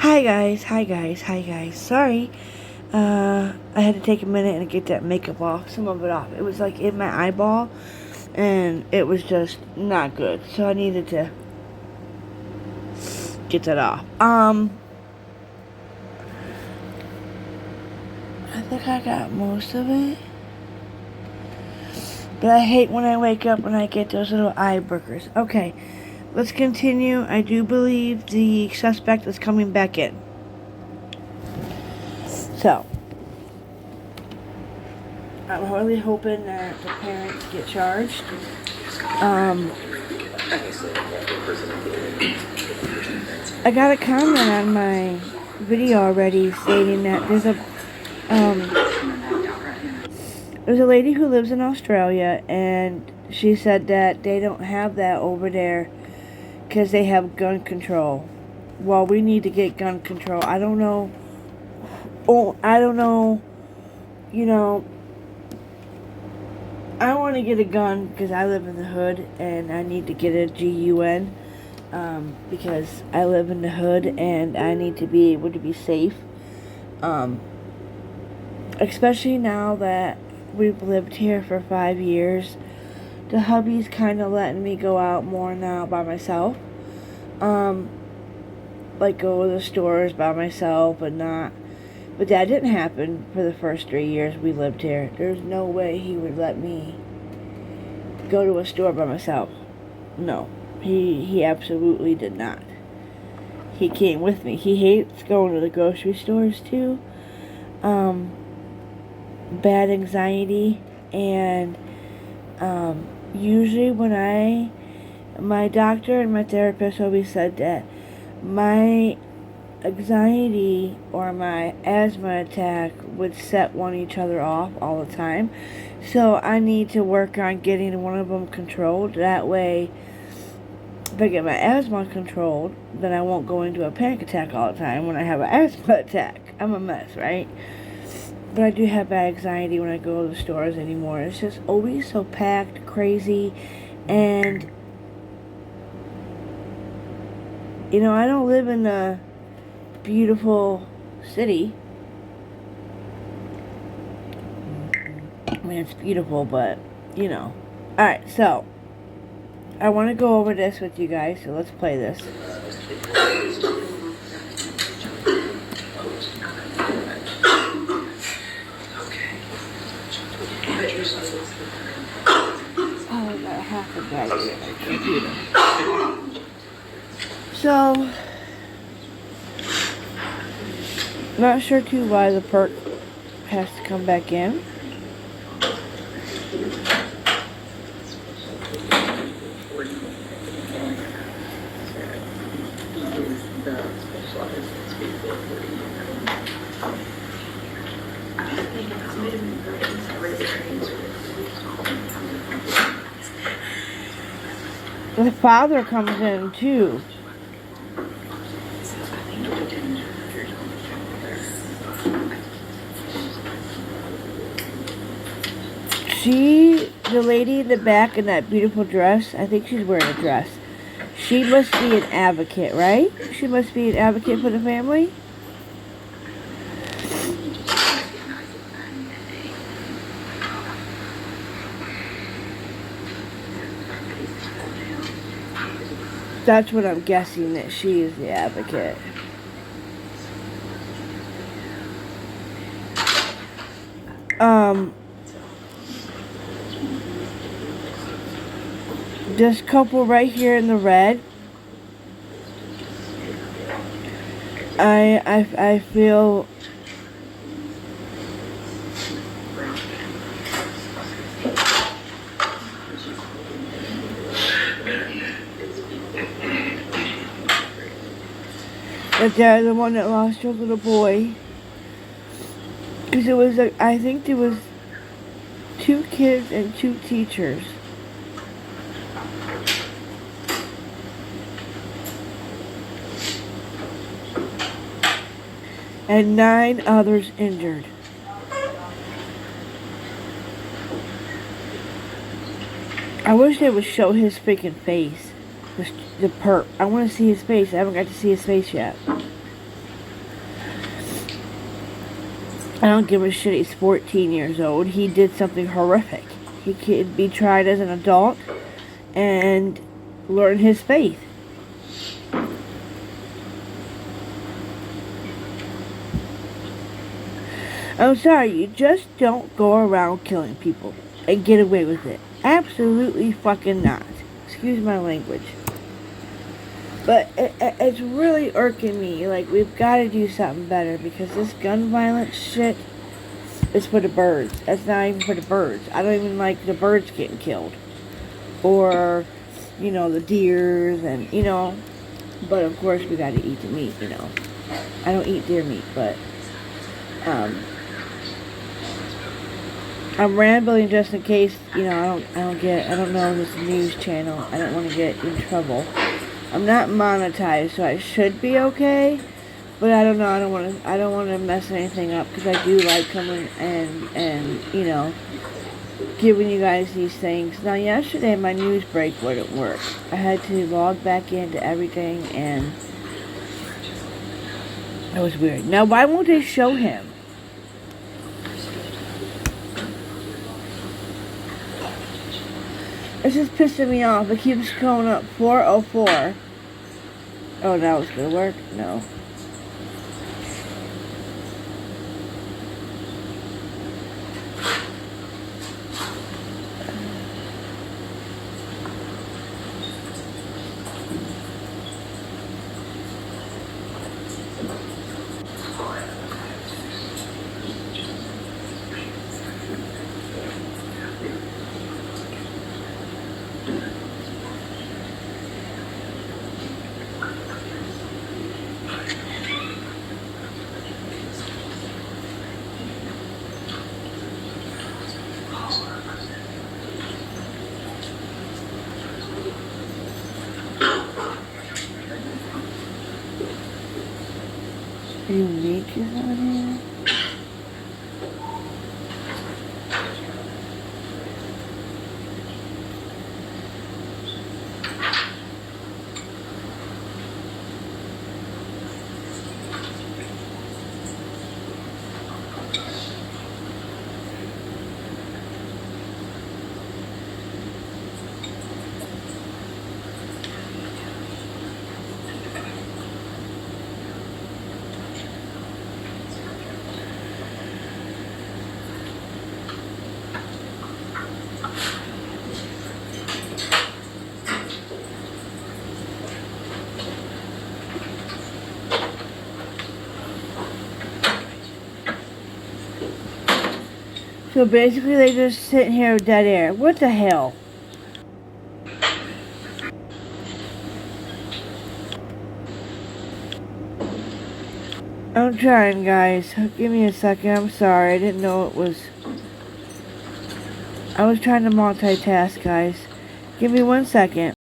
Hi guys. Sorry, I had to take a minute and get that makeup off, some of it off. It was like in my eyeball, and it was just not good. So I needed to get that off. I think I got most of it. But I hate when I wake up and I get those little eye burgers. Okay, let's continue. I do believe the suspect is coming back in. So, I'm really hoping that the parents get charged. I got a comment on my video already stating that there's a lady who lives in Australia, and she said that they don't have that over there because they have gun control. Well, we need to get gun control. I don't know. You know, I want to get a gun because I live in the hood, and I need to get a GUN because I live in the hood, and I need to be able to be safe. Especially now that we've lived here for 5 years. The hubby's kind of letting me go out more now by myself. Like go to the stores by myself and not. But that didn't happen for the first 3 years we lived here. There's no way he would let me go to a store by myself. No. He absolutely did not. He came with me. He hates going to the grocery stores too. Bad anxiety, and usually when my doctor and my therapist always said that my anxiety or my asthma attack would set each other off all the time. So I need to work on getting one of them controlled. That way, if I get my asthma controlled, then I won't go into a panic attack all the time when I have an asthma attack. I'm a mess, right? But I do have bad anxiety when I go to the stores anymore. It's just always so packed, crazy, and I don't live in a beautiful city. I mean, it's beautiful, but, Alright, so, I want to go over this with you guys, so let's play this. Oh, I got half a battery in my computer. So, not sure too why the perk has to come back in. The father comes in too. The lady in the back in that beautiful dress, I think she's wearing a dress. She must be an advocate, right? She must be an advocate for the family. That's what I'm guessing, that she is the advocate. This couple right here in the red, I feel that they're the one that lost your little boy. Because I think there was 2 kids and 2 teachers. And 9 others injured. I wish they would show his freaking face. The perp. I want to see his face. I haven't got to see his face yet. I don't give a shit he's 14 years old. He did something horrific. He could be tried as an adult and learn his faith. I'm sorry, you just don't go around killing people and get away with it. Absolutely fucking not. Excuse my language. But it's really irking me. Like, we've got to do something better because this gun violence shit is for the birds. That's not even for the birds. I don't even like the birds getting killed. Or, you know, the deers and, you know. But, of course, we got to eat the meat, you know. I don't eat deer meat, but, I'm rambling just in case, you know, I don't know this news channel. I don't want to get in trouble. I'm not monetized, so I should be okay. But I don't know. I don't want to mess anything up because I do like coming and you know, giving you guys these things. Now, yesterday my news break wouldn't work. I had to log back into everything, and that was weird. Now, why won't they show him? This is pissing me off. It keeps going up 404. Oh, that was gonna work? No. Unique is on here. So basically they just sitting here with dead air. What the hell? I'm trying, guys. Give me a second. I'm sorry. I didn't know it was... I was trying to multitask, guys. Give me 1 second.